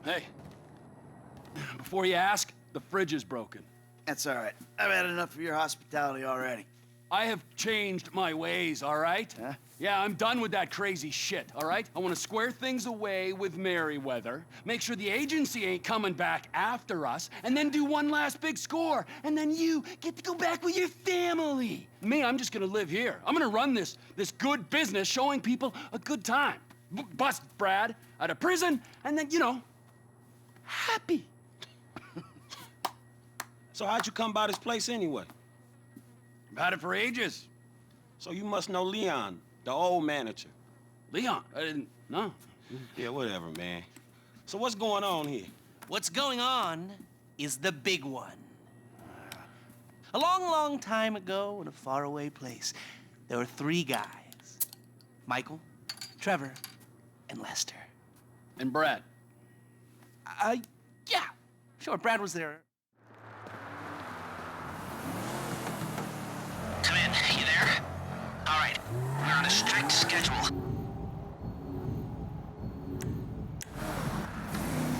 Hey, before you ask, the fridge is broken. That's all right. I've had enough of your hospitality already. I have changed my ways, all right? Huh? Yeah, I'm done with that crazy shit, all right? I want to square things away with Merryweather, make sure the agency ain't coming back after us, and then do one last big score, and then you get to go back with your family. Me, I'm just gonna live here. I'm gonna run this good business showing people a good time. Bust Brad out of prison, and then, you know, happy. So how'd you come by this place anyway? I've had it for ages. So you must know Leon, the old manager. Leon, I didn't know. Yeah, whatever, man. So what's going on here? What's going on is the big one. A long, long time ago in a faraway place, there were 3 guys. Michael, Trevor, and Lester. And Brad. Yeah, sure, Brad was there. Come in, you there? All right, we're on a strict schedule.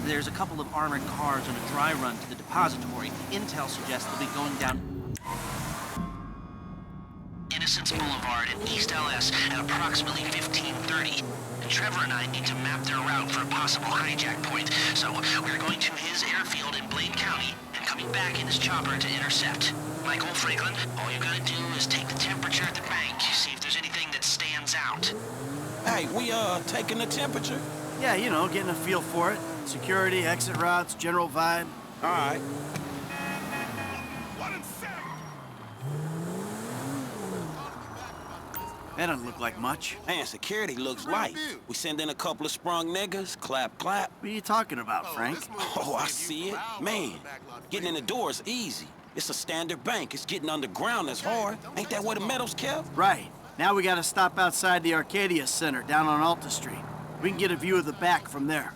There's a couple of armored cars on a dry run to the depository. Intel suggests they'll be going down Innocence Boulevard in East LS at approximately 15:30. Trevor and I need to map their route for a possible hijack point, so we're going to his airfield in Blaine County and coming back in his chopper to intercept. Michael, Franklin, all you gotta do is take the temperature at the bank, see if there's anything that stands out. Hey, we taking the temperature? Yeah, you know, getting a feel for it. Security, exit routes, general vibe. All right. That doesn't look like much. Man, security looks light. We send in a couple of sprung niggas, clap, clap. What are you talking about, Frank? Oh, I see it. Man, getting in the door is easy. It's a standard bank. It's getting underground that's hard. Ain't that where the metal's kept? Right. Now we gotta stop outside the Arcadia Center down on Alta Street. We can get a view of the back from there.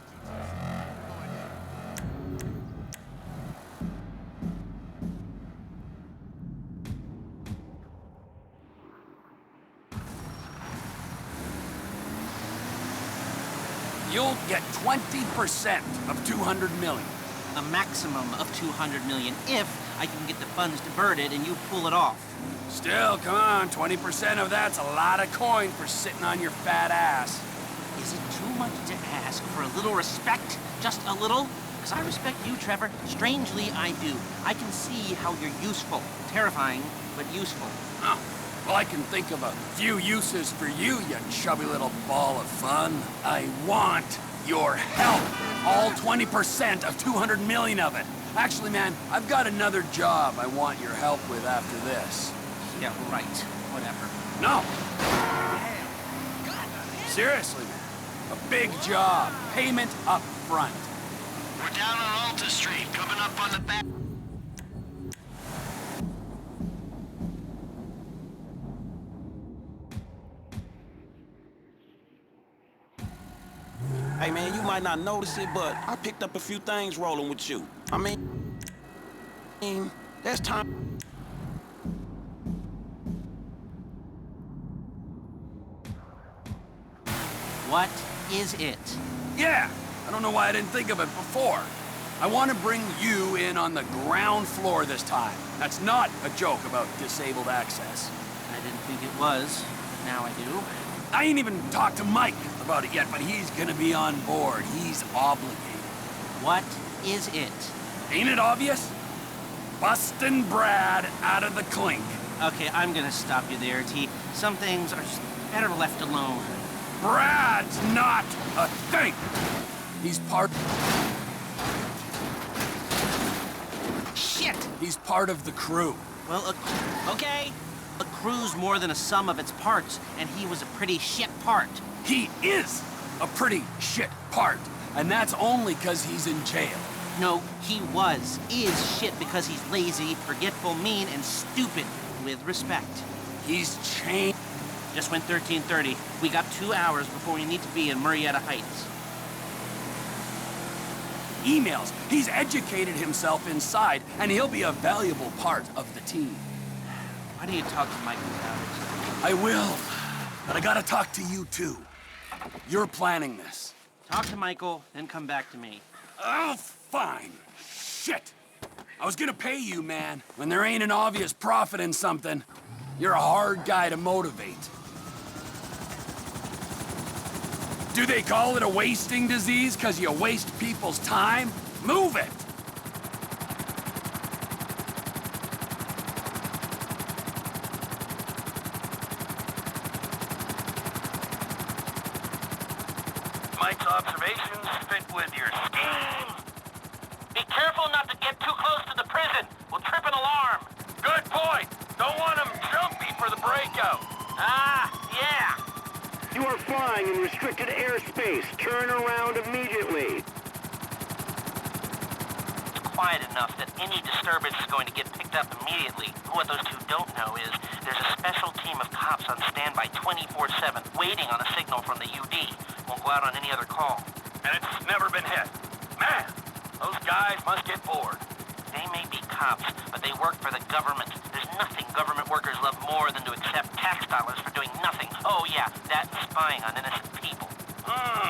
You'll get 20% of 200 million. a maximum of 200 million if I can get the funds diverted and you pull it off. Still, come on, 20% of that's a lot of coin for sitting on your fat ass. Is it too much to ask for a little respect? Just a little? Because I respect you, Trevor. Strangely, I do. I can see how you're useful. Terrifying, but useful. Oh, well, I can think of a few uses for you, you chubby little ball of fun. I want your help. All 20% of 200 million of it. Actually, man, I've got another job I want your help with after this. Yeah, right. Whatever. No. Seriously, man. A big job. Payment up front. We're down on Alta Street, coming up on the back. Hey man, you might not notice it, but I picked up a few things rolling with you. I mean, there's time. What is it? Yeah, I don't know why I didn't think of it before. I want to bring you in on the ground floor this time. That's not a joke about disabled access. I didn't think it was. Now I do. I ain't even talked to Mike about it yet, but he's gonna be on board. He's obligated. What is it? Ain't it obvious? Bustin' Brad out of the clink. Okay, I'm gonna stop you there, T. Some things are just better left alone. Brad's not a thing. He's part... Shit! He's part of the crew. Well, okay. A crew's more than a sum of its parts, and he was a pretty shit part. He is a pretty shit part, and that's only 'cause he's in jail. No, he is shit because he's lazy, forgetful, mean, and stupid. With respect. He's changed. Just went 13:30. We got 2 hours before we need to be in Marietta Heights. Emails. He's educated himself inside, and he'll be a valuable part of the team. Why don't you talk to Michael about it? I will, but I gotta talk to you too. You're planning this. Talk to Michael, then come back to me. Oh, fine. Shit. I was gonna pay you, man. When there ain't an obvious profit in something, you're a hard guy to motivate. Do they call it a wasting disease because you waste people's time? Move it! Mike's observations fit with your scheme. Be careful not to get too close to the prison. We'll trip an alarm. Good point! Don't want them jumpy for the breakout. Ah, yeah. You are flying in restricted airspace. Turn around immediately. It's quiet enough that any disturbance is going to get picked up immediately. What those two don't know is there's a special team of cops on standby 24/7, waiting on a signal from the UD. Won't go out on any other call. And it's never been hit. Man, those guys must get bored. They may be cops, but they work for the government. There's nothing government workers love more than to accept tax dollars for doing nothing. Oh yeah, that's spying on innocent people.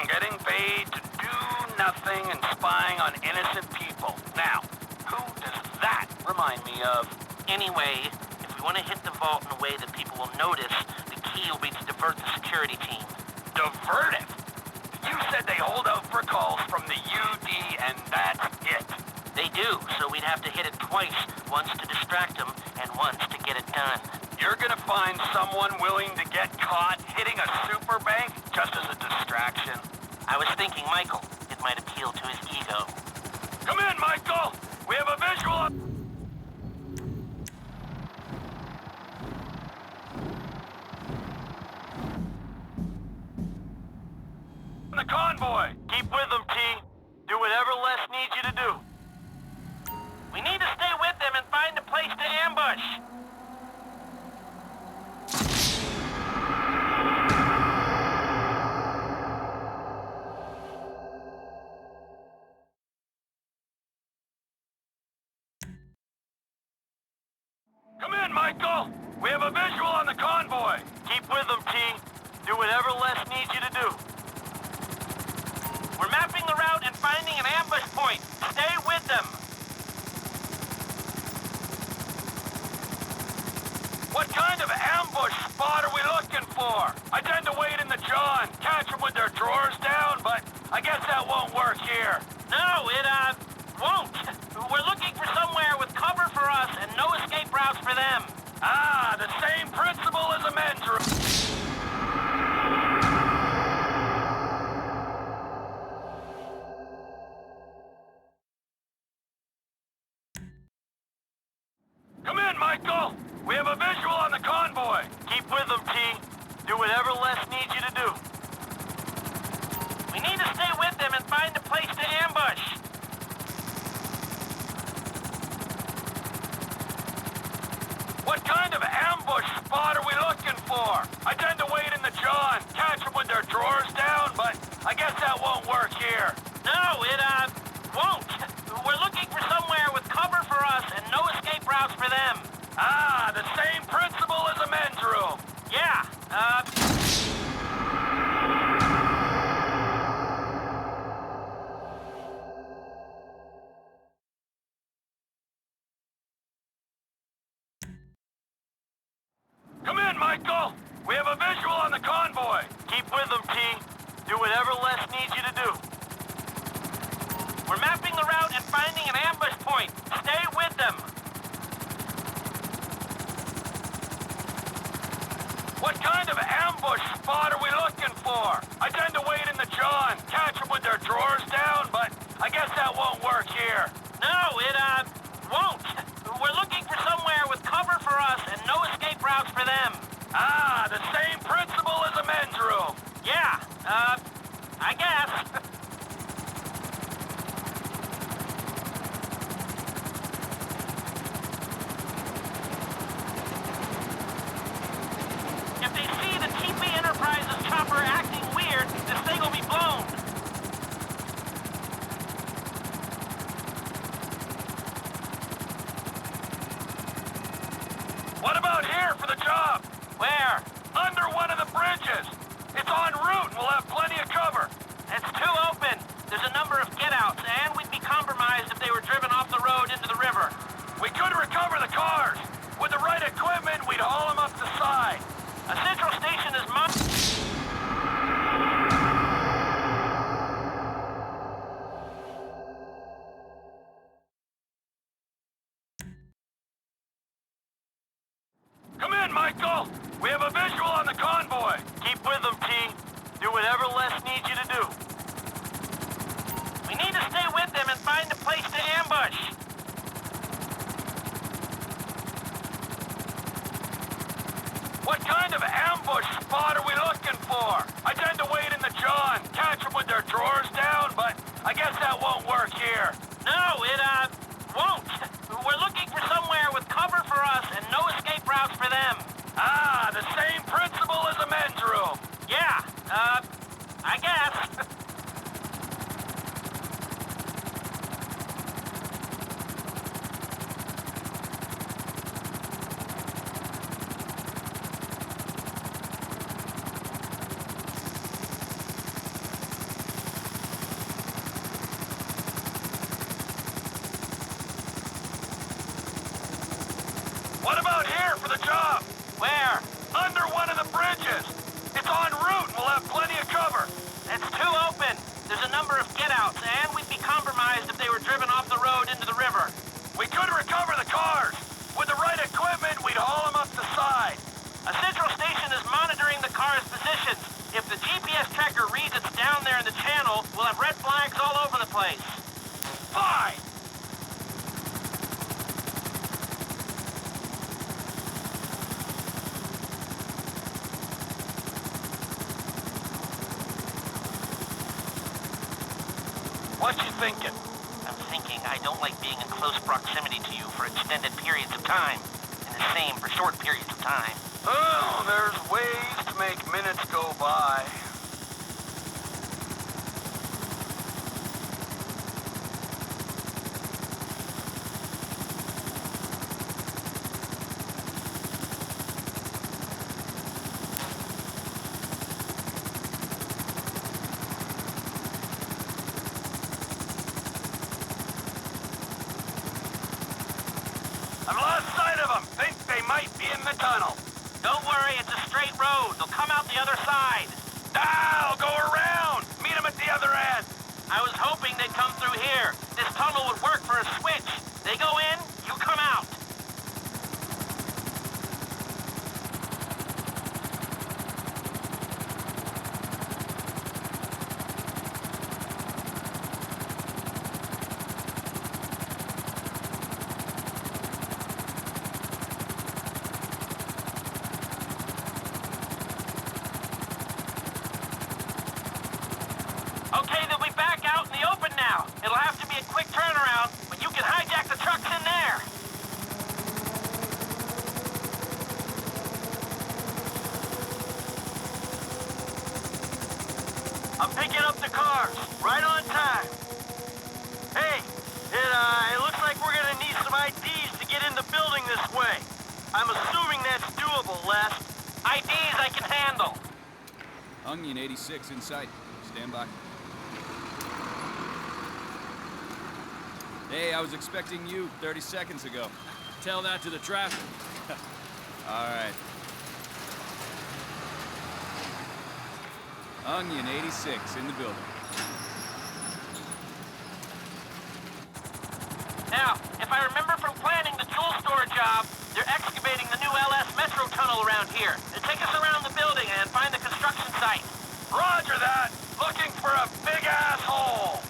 Getting paid to do nothing and spying on innocent people. Now, who does that remind me of? Anyway, if we want to hit the vault in a way that people will notice, the key will be to divert the security team. Divert it? You said they hold out for calls from the UD and that's it. They do, so we'd have to hit it twice, once to distract them and once to get it done. You're gonna find someone willing to get caught hitting a super bank just as a distraction? I was thinking Michael. It might appeal to his ego. Come in, Michael! We have a visual on the convoy. Keep with them, T. Do whatever Les needs you to do. We need to stay with them and find a place to ambush. Come in, Michael! We have a visual on the convoy. Keep with them, T. Do whatever Les needs you to do. We're mapping the route and finding an ambush point. Stay with them. What kind of ambush spot are we looking for? I tend to wait in the John, catch them with their drawers down, but I guess that won't work here. No, it, won't. We're looking for somewhere with cover for us and no escape routes for them. Ah, the same principle as a men's room. Come in, Michael! We have a visual on the convoy. Keep with them, T. Do whatever Les needs you to do. We need to stay with them and find a place to ambush. What kind of ambush spot are we looking for? I tend to wait in the John, catch them with their drawers down, but I guess that won't work here. No, it, won't. We're looking for somewhere with cover for us and no escape routes for them. Ah, the same principle as a men's room. Yeah, Come in, Michael! We have a visual on the convoy. Keep with them, T. Do whatever Les needs you to do. we're mapping the route and finding an ambush point. Stay with them. What kind of ambush spot are we looking for? I tend to wait in the John, catch them with their drawers down, but I guess that won't work here. No, it, won't. We're looking for somewhere with cover for us and no escape routes for them. Ah, the same principle as a men's room. Yeah, I guess. If they see the TP Enterprises chopper acting weird, this thing will be blown. What about here for the job? Where? Under one of the bridges. It's en route and we'll have plenty of cover. It's too What kind of ambush spot are we looking for? I tend to wait in the John, catch them with their drawers down, but I guess that won't work here. No, it, won't. We're looking for somewhere with cover for us and no escape routes for them. Ah, the same principle as a men's room. Yeah, I guess. What about here for the job? Where? Under one of the bridges. It's en route and we'll have plenty of cover. It's too open. There's a number of get-outs, and we'd be compromised if they were driven off the road into the river. We could recover the cars. With the right equipment, we'd haul them up the side. A central station is monitoring the car's positions. If the GPS tracker reads it's down there in the channel, we'll have red flags all over the place. Fine. What you thinking? I'm thinking I don't like being in close proximity to you for extended periods of time, and the same for short periods of time. Oh, there's ways to make minutes go by. I've lost sight of them. Think they might be in the tunnel. Don't worry, it's a straight road. They'll come out the other side. I'll go around. Meet them at the other end. I was hoping they'd come through here. This tunnel would work for a switch. They go in, you come out. Okay, they'll be back out in the open now. It'll have to be a quick turnaround, but you can hijack the trucks in there. I'm picking up the cars. Right on time. Hey, it looks like we're gonna need some IDs to get in the building this way. I'm assuming that's doable, Les. IDs I can handle. Onion 86 in sight. Stand by. Hey, I was expecting you 30 seconds ago. Tell that to the traffic. All right. Onion 86 in the building. Now, if I remember from planning the tool store job, they're excavating the new LS Metro tunnel around here. They take us around the building and find the construction site. Roger that. Looking for a big asshole.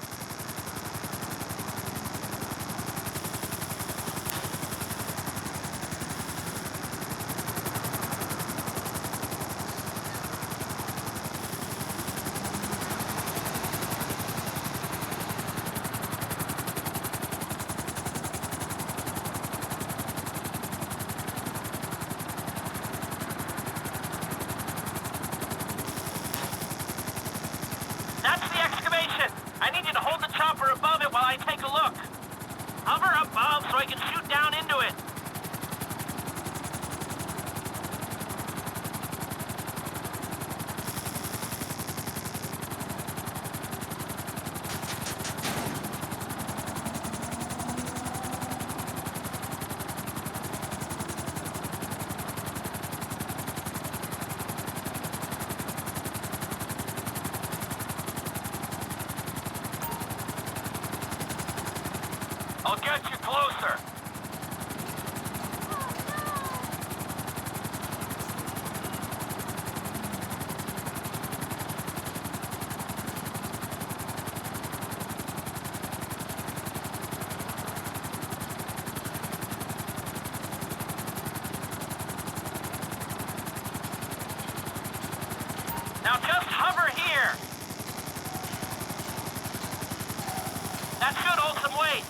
That's the excavation. I need you to hold the chopper above it while I take a look. Hover above so I can shoot down into it. I'll get you closer. That should hold some weight.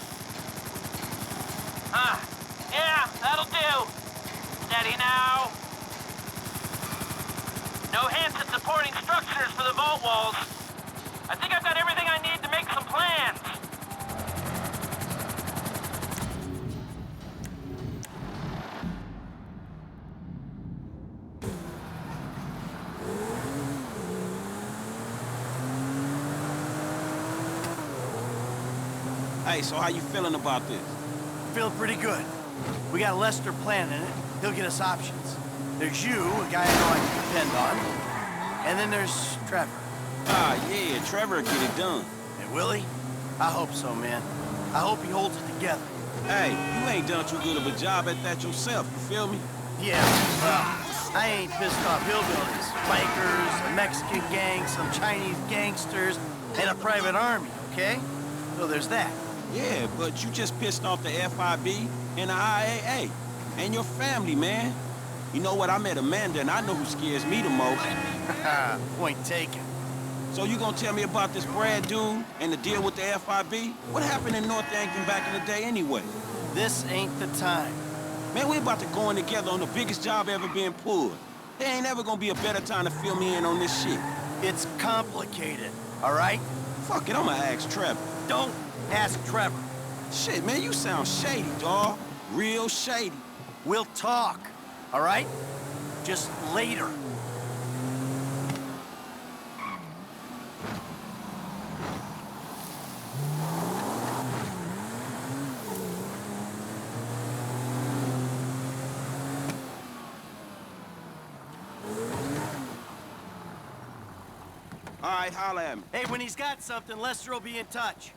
Yeah, that'll do. Steady now. No hints at supporting structures for the vault walls. I think I've got everything I need to make some plans. Hey, so how you feeling about this? Feeling pretty good. We got Lester planning it. He'll get us options. There's you, a guy I know I can depend on. And then there's Trevor. Ah, yeah, Trevor will get it done. And Willie? I hope so, man. I hope he holds it together. Hey, you ain't done too good of a job at that yourself, you feel me? Yeah, well, I ain't pissed off hillbillies, bikers, a Mexican gang, some Chinese gangsters, and a private army, okay? So there's that. Yeah, but you just pissed off the FIB and the IAA. And your family, man. You know what, I met Amanda and I know who scares me the most. Point taken. So you gonna tell me about this Brad dude and the deal with the FIB? What happened in North Yankton back in the day anyway? This ain't the time. Man, we about to go in together on the biggest job ever being pulled. There ain't ever gonna be a better time to fill me in on this shit. It's complicated, all right? Fuck it, I'ma ask Trevor. Don't ask Trevor. Shit, man, you sound shady, dawg. Real shady. We'll talk, all right? Just later. All right, holla at me. Hey, when he's got something, Lester will be in touch.